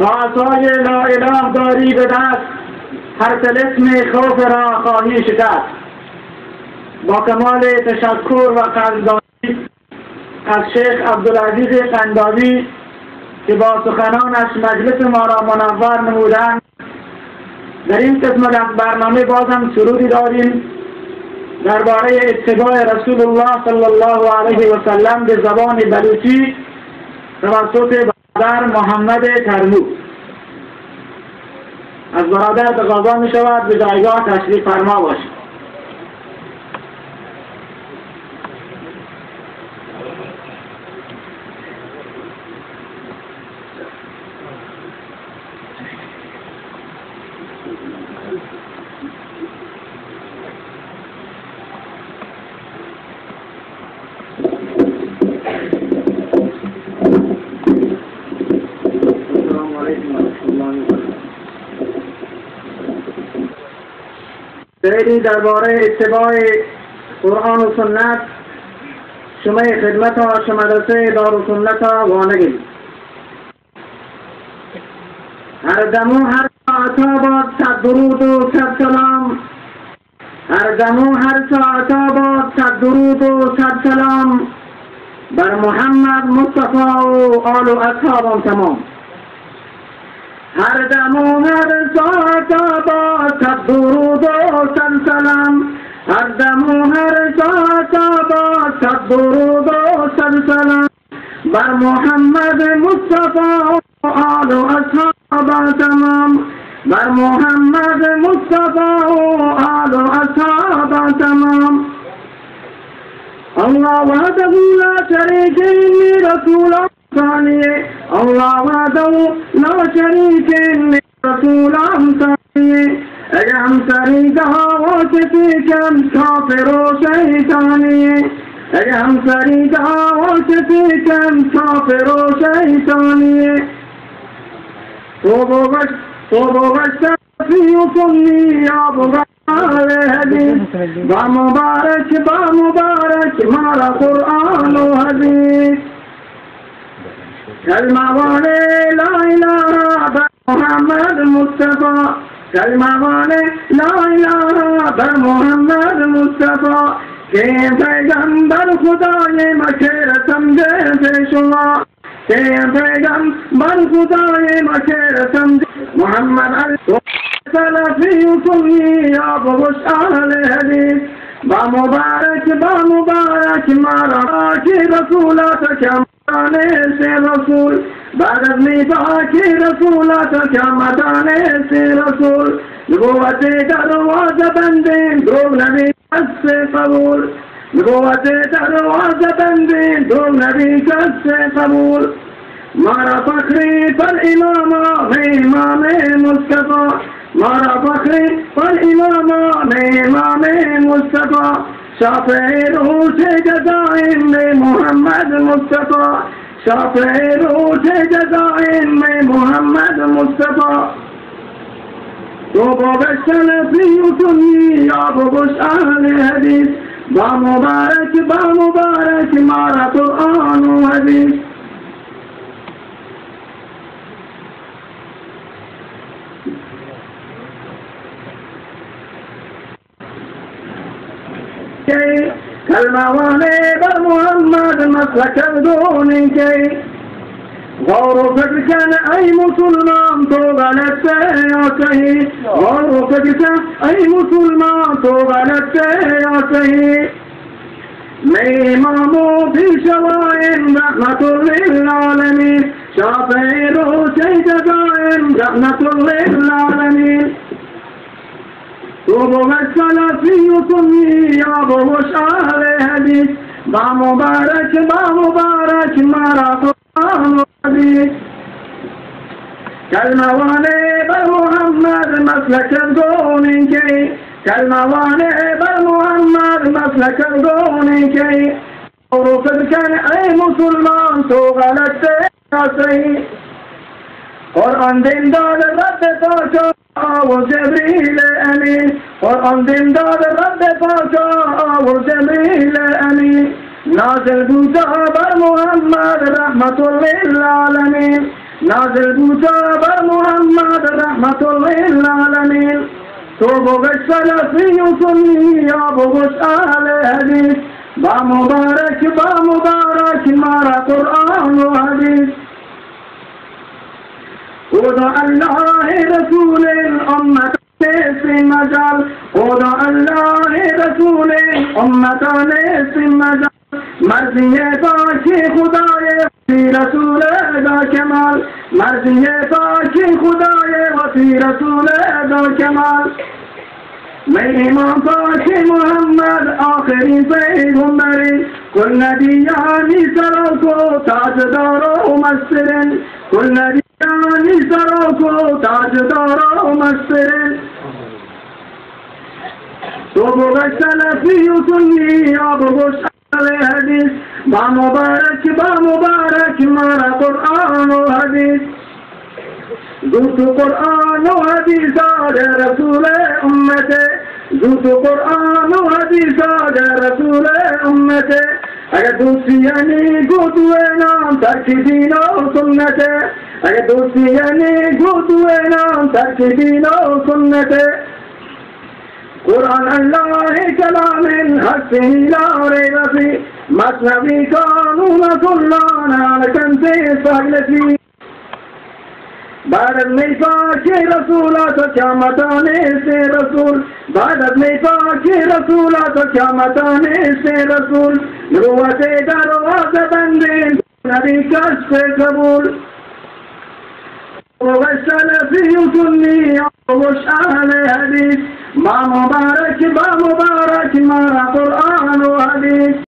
عصای لا اله داری به دست، هر طلسم خوف را خواهی شکست. با کمال تشکر و قدردانی از شیخ عبدالعزیز قنداوی که با سخنانش مجلس ما را منور نمودند، در این قسمت از برنامه بازم سرودی داریم درباره اتباع رسول الله صلی الله علیه و سلم به زبان بلوچی توسط برادر محمد ترنو. از برادر تقاضا می شود به جایگاه تشریف فرما باشید. سیری درباره اتباع قرآن و سنت شما خدمت ها مدرسه دارالسنت وانگی. هر دم و هر ساعت باد صد درود و صد سلام، هر دم و هر ساعت باد صد درود و صد سلام بر محمد مصطفی و آل و اصحابم تمام. هر دم و هر ساعت با صد درود و صد سلام، هر دم و هر ساعت با صد درود و صد سلام بر محمد مصطفی و آل و اصحاب تمام، بر محمد مصطفی و آل و اصحاب تمام. الله وحده لا شريك له رسول ثاني، الله وحده لا شريك له رسول ثاني. اجعل سريدها وشفيكم كافر شيطاني، اجعل سريدها وشفيكم كافر شيطاني. توبوا واستغفروا يا ابو الهدي، بمبارك بمبارك مع القرآن وهدي. كلمة والي لا إله محمد مصطفى، كلمة والي لا إله محمد مصطفى کہ پیغمبر خدای مکر سمجھے پیشوا، کہ پیغمبر خدای مکر سمجھے محمد سلفی سنی ابو اہل حدیث. بمبارک بمبارک مارا کی رسولات کیا مدانے سے رسول، بعد کی رسولات کیا مدانے سے رسول. نبوت دروازہ بندے دو نبی سے قبول، نبوت دروازہ بندے دو نبی سے قبول. مارا فخری پر امام امام مصطفیٰ، مارا فخری پر امام امام مصطفیٰ. شافع روح جزائن میں محمد مصطفیٰ، شافع روح جزائن میں محمد مصطفیٰ. توبوا واستغفروا سنی ابو اہل حدیث، بمبارک بمبارک مع القرآن وحدیث. کلمہ والے بر محمد مسلک دونی کے. غور و فکر کن ای مسلمان تو غلط سے یا صحیح، غور و فکر کن ای مسلمان تو غلط سے یا صحیح. میں امام و پیشوائن رحمت للعالمین، شافع روح جزائن رحمت للعالمین. توبوا واستغفروا سنی ابو اہل حدیث، بمبارک بمبارک مع القرآن وحدیث. کلمہ والے بر محمد مسلک دونی کے، کلمہ والے بر محمد مسلک دونی کے. اور فکر کن اے مسلمان تو غلط سے یا صحیح. قرآن دیندار رب پاک و جبریل امین، قرآن دیندار رب پاک و جبریل امین. نازل بودا بر محمد رحمت للعالمین، نازل بوتا بر محمد رحمة للعالمين تو بغش سلفي سني يا بغش أهل حديث با مبارك مارا قرآن وحديث خدا الله رسول الأمة في مجال خدا الله رسول الأمة في مجال مرضی پاکی خدای وفی رسول دا کمال مرضی پاکی خدای وفی رسول دا کمال میں امام پاک محمد آخری پیغمبری کل نبیانی سروں کو تاجدار و مسترن کل نبیانی سروں کو تاجدار و مسترن تو بغش سلفی سنی یا بغش حديث با مبارك مارا قرآن وحديث دوت قرآن وحديث على رسول أمته دوت قرآن وحديث على رسول أمته اگر دوستی یعنی گوتوے نام ترک دین و سنته اگر دوستی یعنی گوتوے نام ترک دین و سنته قرآن الله كلام الحق لا ريب فيه مثنوي قانون كلنا على كنز فهلتي بعد میں پاک رسولہ تو کیا متانے سے رسول بعد میں پاک رسولہ تو کیا متانے سے رسول روت دروازہ بندے نبی کشف قبول وغسلفی سنی وغش اہل حدیث با مبارک مارا قرآن و حدیث